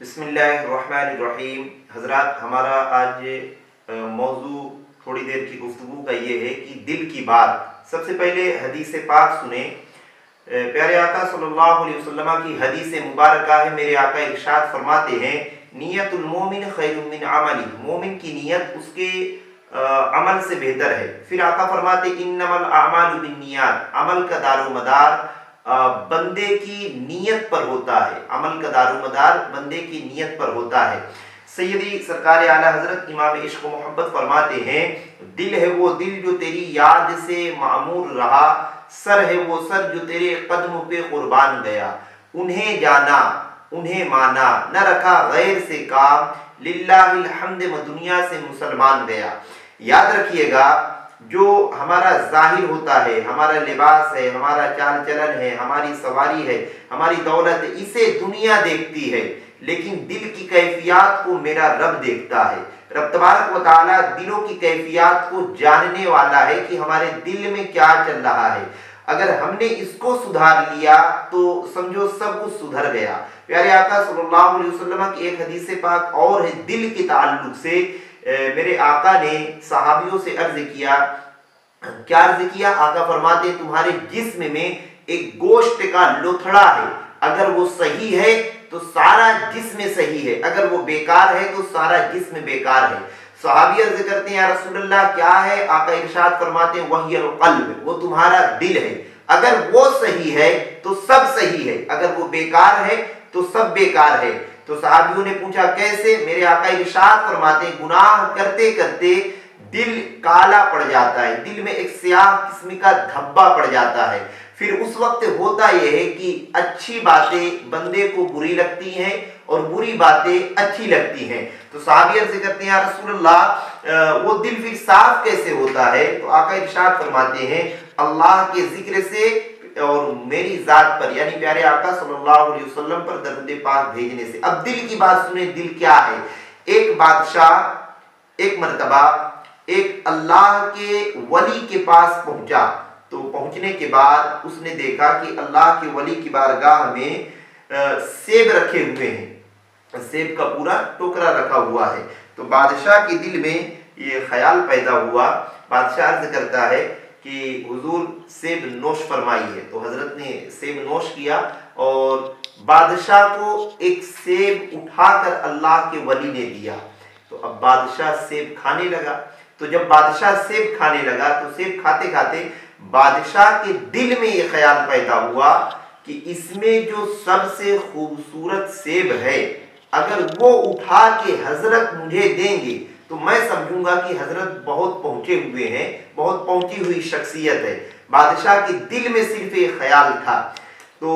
बिस्मिल्लाहिर्रहमानिर्रहीम। हजरात, हमारा आज मौजू थोड़ी देर की गुफ्तगू का ये है कि दिल की बात। सबसे पहले हदीस पाक सुने। प्यारे आका सल्लल्लाहु अलैहि वसल्लम की हदीस मुबारक है। मेरे आका इरशाद फरमाते हैं, नियतुल मोमिन खैरुम मिन अमली। मोमिन की नियत उसके अमल से बेहतर है। फिर आका फरमाते, इन्नमल अमालु बिन्नियात। अमल का दारोमदार बंदे की नीयत पर होता है। अमल का दारोमदार बंदे की नीयत पर होता है। सैयदी सरकार आला हजरत इमाम इश्क मोहब्बत फरमाते हैं, दिल है वो दिल जो तेरी याद से मामूर रहा, सर है वो सर जो तेरे कदम पे कुर्बान गया। उन्हें जाना उन्हें माना, न रखा गैर से काम, लिल्लाहिल हम्द दुनिया से मुसलमान गया। याद रखिएगा, जो हमारा जाहिर होता है, हमारा लिबास है, हमारा चाल चलन है, हमारी सवारी है, हमारी दौलत है, इसे दुनिया देखती है, लेकिन दिल की कैफियत को मेरा रब देखता है। रब तबारक व तआला दिलों की कैफियत को जानने वाला है कि हमारे दिल में क्या चल रहा है। अगर हमने इसको सुधार लिया तो समझो सब कुछ सुधर गया। प्यारे आका सल्लल्लाहु अलैहि वसल्लम की एक हदीस पाक और है दिल के ताल्लुक से। मेरे आका ने सहाबियों से अर्ज किया, क्या अर्ज किया? आका फरमाते, तुम्हारे जिस्म में एक गोश्त का लोथड़ा है, अगर वो सही है तो सारा जिस्म सही है, अगर वो बेकार है तो सारा जिस्म बेकार है। सहाबी अर्ज करते हैं, या रसूलल्लाह क्या है? आका इरशाद फरमाते हैं, वही क़ल्ब, वो तुम्हारा दिल है। अगर वो सही है तो सब सही है, अगर वो बेकार है तो सब बेकार है। तो सहाबियों ने पूछा, कैसे? मेरे आका इरशाद फरमाते, गुनाह करते करते दिल काला पड़ जाता है, दिल में एक स्याह किस्म का धब्बा पड़ जाता है। फिर उस वक्त होता यह है कि अच्छी बातें बंदे को बुरी लगती हैं और बुरी बातें अच्छी लगती हैं। तो सहाबी अर्ज़ करते हैं, या रसूलल्लाह वो दिल फिर साफ कैसे होता है? तो आका इरशाद फरमाते हैं, अल्लाह के जिक्र से और मेरी जात पर, यानी प्यारे आका सल्लल्लाहु अलैहि वसल्लम पर दरूद पाक भेजने से। अब दिल की बात सुने, दिल क्या है? एक बादशाह एक मर्तबा एक अल्लाह के वली के पास पहुंचा। तो पहुंचने के बाद उसने देखा कि अल्लाह के वली की बारगाह में सेब रखे हुए हैं, सेब का पूरा टोकरा रखा हुआ है। तो बादशाह के दिल में ये ख्याल पैदा हुआ। बादशाह अर्ज करता है कि हुजूर सेब नोश फरमाइए। तो हजरत ने सेब नोश किया और बादशाह को एक सेब उठाकर अल्लाह के वली ने दिया। तो अब बादशाह सेब खाने लगा। तो जब बादशाह सेब खाने लगा तो सेब खाते खाते बादशाह के दिल में ये ख्याल पैदा हुआ कि इसमें जो सबसे खूबसूरत सेब है, अगर वो उठा के हजरत मुझे देंगे तो मैं समझूंगा कि हजरत बहुत पहुंचे हुए हैं, बहुत पहुंची हुई शख्सियत है। बादशाह के दिल में सिर्फ एक ख्याल था। तो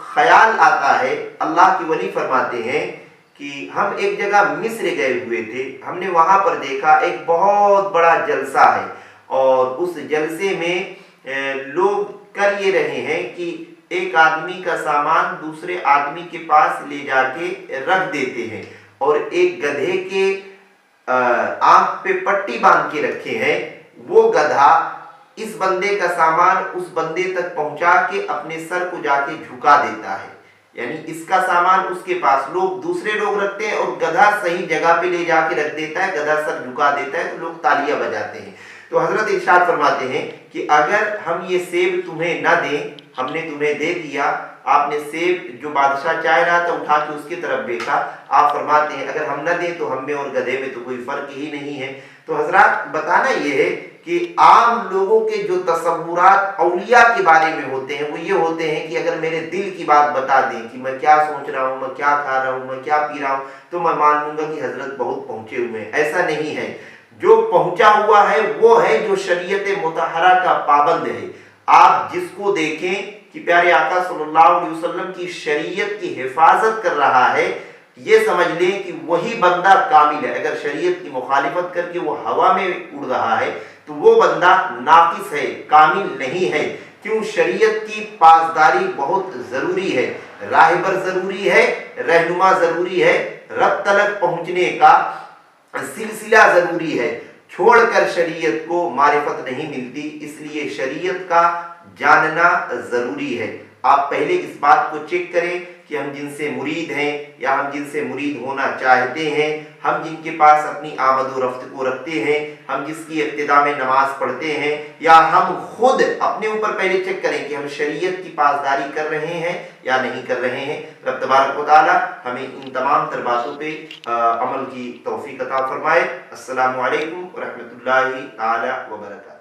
ख्याल आता है, अल्लाह के वली फरमाते हैं कि हम एक जगह मिस्र गए हुए थे, हमने वहां पर देखा एक बहुत बड़ा जलसा है और उस जलसे में लोग कर ये रहे हैं कि एक आदमी का सामान दूसरे आदमी के पास ले जाके रख देते हैं और एक गधे के आंख पे पट्टी बांध के रखे हैं। वो गधा इस बंदे का सामान उस बंदे तक पहुंचा के अपने सर को जाके झुका देता है, यानी इसका सामान उसके पास लोग दूसरे लोग रखते हैं और गधा सही जगह पे ले जाके रख देता है, गधा सर झुका देता है, तो लोग तालियां बजाते हैं। तो हजरत इरशाद फरमाते हैं कि अगर हम ये सेब तुम्हें न दें, हमने तुम्हें दे दिया, आपने सेब जो बादशाह चाह रहा था उठा के उसकी तरफ देखा, आप फरमाते हैं अगर हम न दें तो हम में और गधे में तो कोई फर्क ही नहीं है। तो हजरात, बताना ये है कि आम लोगों के जो तसव्वुरात औलिया के बारे में होते हैं वो ये होते हैं कि अगर मेरे दिल की बात बता दें कि मैं क्या सोच रहा हूँ, मैं क्या खा रहा हूँ, मैं क्या पी रहा हूँ, तो मैं मान लूंगा कि हजरत बहुत पहुंचे हुए हैं। ऐसा नहीं है। जो पहुंचा हुआ है वो है जो शरीयत मुतहरा का पाबंद है। आप जिसको देखें कि प्यारे आका सल्लल्लाहु अलैहि वसल्लम की शरीयत की हिफाजत कर रहा है, ये समझ लें कि वही बंदा कामिल है। अगर शरीयत की मुखालिफत करके वो हवा में उड़ रहा है तो वो बंदा नाकिस है, कामिल नहीं है। क्यों? शरीयत की पासदारी बहुत जरूरी है, राहबर जरूरी है, रहनुमा जरूरी है, रब तलक पहुंचने का सिलसिला जरूरी है। छोड़कर शरीयत को मारिफत नहीं मिलती, इसलिए शरीयत का जानना जरूरी है। आप पहले इस बात को चेक करें कि हम जिनसे मुरीद हैं या हम जिनसे मुरीद होना चाहते हैं, हम जिनके पास अपनी आमद व रफ्त को रखते हैं, हम जिसकी इब्तिदा में नमाज पढ़ते हैं, या हम खुद अपने ऊपर पहले चेक करें कि हम शरीयत की पासदारी कर रहे हैं या नहीं कर रहे हैं। रब तबारक व तआला हमें इन तमाम तर बातों पे अमल की तौफीक अता फरमाए। अस्सलामु अलैकुम व रहमतुल्लाहि तआला व बरकातहू।